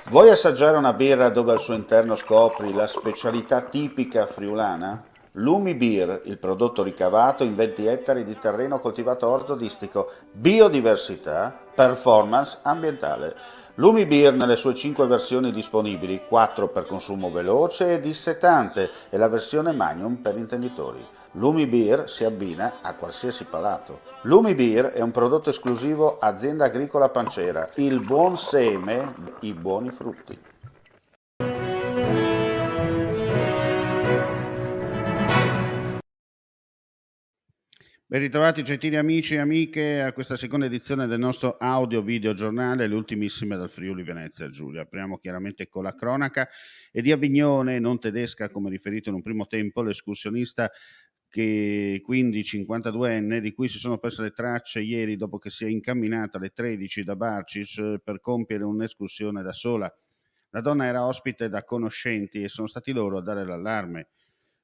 Vuoi assaggiare una birra dove al suo interno scopri la specialità tipica friulana? Lumi Beer, il prodotto ricavato in 20 ettari di terreno coltivato orzodistico, biodiversità, performance ambientale. Lumi Beer nelle sue 5 versioni disponibili, 4 per consumo veloce e dissetante e la versione Magnum per intenditori. Lumi Beer si abbina a qualsiasi palato. Lumi Beer è un prodotto esclusivo Azienda Agricola Pancera, il buon seme, i buoni frutti. Ben ritrovati gentili amici e amiche a questa seconda edizione del nostro audio-video giornale, le ultimissime dal Friuli Venezia Giulia. Apriamo chiaramente con la cronaca e di Avignone, non tedesca come riferito in un primo tempo, l'escursionista che quindi 52enne, di cui si sono perse le tracce ieri dopo che si è incamminata alle 13 da Barcis per compiere un'escursione da sola. La donna era ospite da conoscenti e sono stati loro a dare l'allarme.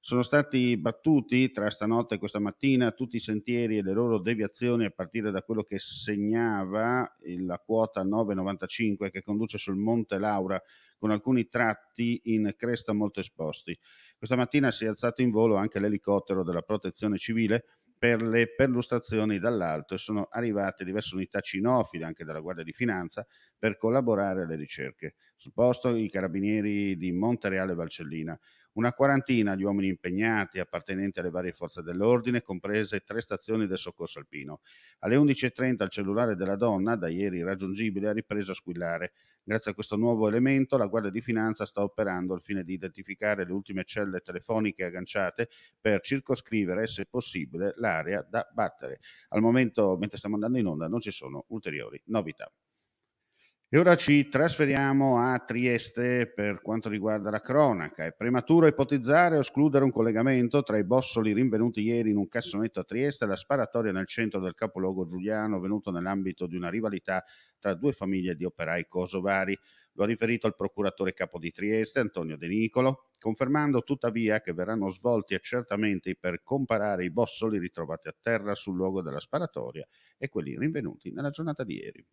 Sono stati battuti tra stanotte e questa mattina tutti i sentieri e le loro deviazioni a partire da quello che segnava la quota 995 che conduce sul Monte Laura con alcuni tratti in cresta molto esposti. Questa mattina si è alzato in volo anche l'elicottero della Protezione Civile per le perlustrazioni dall'alto e sono arrivate diverse unità cinofile anche della Guardia di Finanza per collaborare alle ricerche. Sul posto i carabinieri di Montereale Valcellina. Una quarantina di uomini impegnati appartenenti alle varie forze dell'ordine, comprese 3 stazioni del soccorso alpino. Alle 11:30 il cellulare della donna, da ieri irraggiungibile, ha ripreso a squillare. Grazie a questo nuovo elemento la Guardia di Finanza sta operando al fine di identificare le ultime celle telefoniche agganciate per circoscrivere, se possibile, l'area da battere. Al momento, mentre stiamo andando in onda, non ci sono ulteriori novità. E ora ci trasferiamo a Trieste per quanto riguarda la cronaca. È prematuro ipotizzare o escludere un collegamento tra i bossoli rinvenuti ieri in un cassonetto a Trieste e la sparatoria nel centro del capoluogo giuliano venuto nell'ambito di una rivalità tra 2 famiglie di operai kosovari. Lo ha riferito il procuratore capo di Trieste, Antonio De Nicolo, confermando tuttavia che verranno svolti accertamenti per comparare i bossoli ritrovati a terra sul luogo della sparatoria e quelli rinvenuti nella giornata di ieri.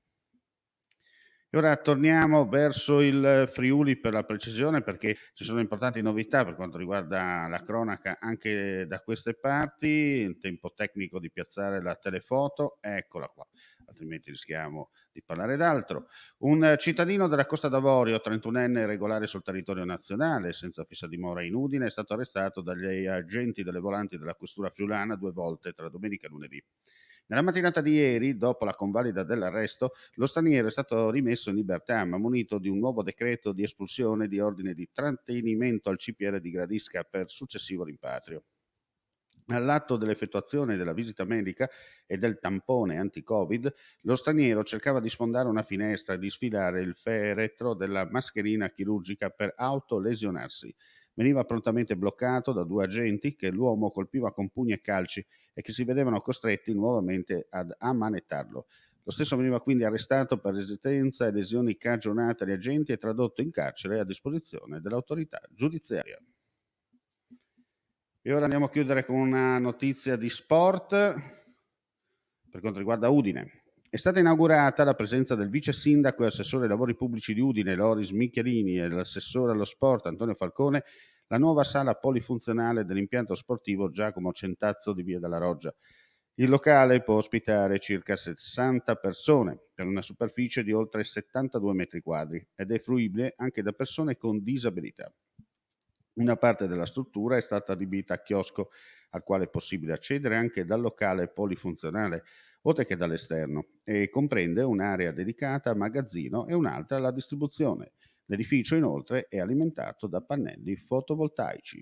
E ora torniamo verso il Friuli per la precisione, perché ci sono importanti novità per quanto riguarda la cronaca anche da queste parti. In tempo tecnico di piazzare la telefoto, eccola qua, altrimenti rischiamo di parlare d'altro. Un cittadino della Costa d'Avorio, 31enne regolare sul territorio nazionale, senza fissa dimora in Udine, è stato arrestato dagli agenti delle volanti della questura friulana 2 volte tra domenica e lunedì. Nella mattinata di ieri, dopo la convalida dell'arresto, lo straniero è stato rimesso in libertà, ma munito di un nuovo decreto di espulsione di ordine di trattenimento al CPR di Gradisca per successivo rimpatrio. All'atto dell'effettuazione della visita medica e del tampone anti-Covid, lo straniero cercava di sfondare una finestra e di sfilare il feretro della mascherina chirurgica per autolesionarsi. Veniva prontamente bloccato da 2 agenti che l'uomo colpiva con pugni e calci e che si vedevano costretti nuovamente ad ammanettarlo. Lo stesso veniva quindi arrestato per resistenza e lesioni cagionate agli agenti e tradotto in carcere a disposizione dell'autorità giudiziaria. E ora andiamo a chiudere con una notizia di sport per quanto riguarda Udine. È stata inaugurata la presenza del vice sindaco e assessore ai lavori pubblici di Udine, Loris Michelini, e dell'assessore allo sport, Antonio Falcone, la nuova sala polifunzionale dell'impianto sportivo Giacomo Centazzo di Via della Roggia. Il locale può ospitare circa 60 persone per una superficie di oltre 72 metri quadri ed è fruibile anche da persone con disabilità. Una parte della struttura è stata adibita a chiosco al quale è possibile accedere anche dal locale polifunzionale, oltre che dall'esterno, e comprende un'area dedicata a magazzino e un'altra alla distribuzione. L'edificio inoltre è alimentato da pannelli fotovoltaici.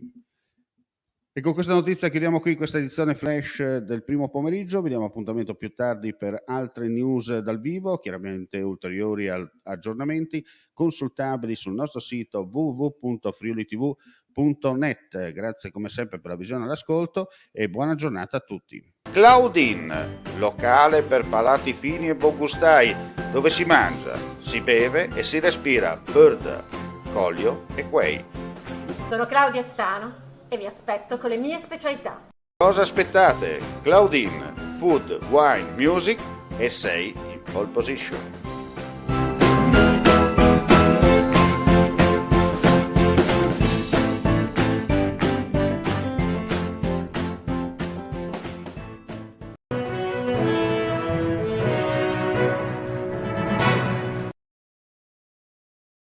E con questa notizia chiudiamo qui questa edizione flash del primo pomeriggio. Vi diamo appuntamento più tardi per altre news dal vivo, chiaramente ulteriori aggiornamenti consultabili sul nostro sito www.friulitv.net. Grazie come sempre per la visione e l'ascolto e buona giornata a tutti. Claudin, locale per palati fini e buongustai, dove si mangia, si beve e si respira bird, Collio e Quay. Sono Claudia Zano e vi aspetto con le mie specialità. Cosa aspettate? Claudin, food, wine, music e sei in pole position.